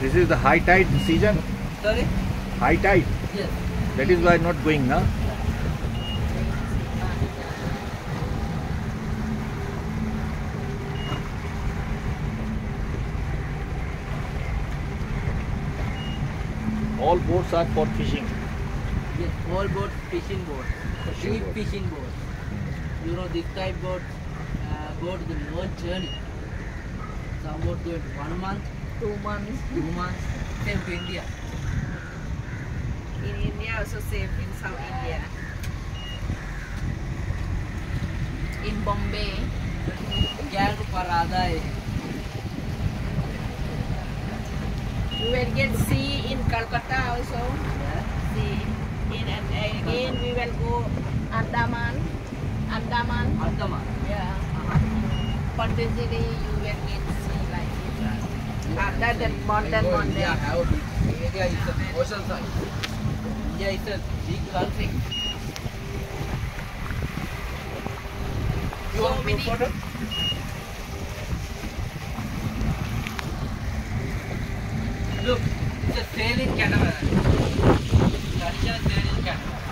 This is the high tide season. Sorry? High tide. Yes. That is why not going, huh? All boats are for fishing. Yes, all boat, fishing boat. Fishing Deep boat. fishing boat. You know, this type boat, boat the long journey. Some boat go in 1 month, 2 months. 2 months, same to India. In India also same in South India. In Bombay. क्या को परादा है? We will get sea in Calcutta also. Sea. And again we will go Andaman. Andaman. Andaman. Yeah. Pondicherry you will get sea like this. After that mountain. India have India is the ocean side. India is a big country. You So want to many- photo? Look, it's a sailing catamaran. Traditional sailing catamaran.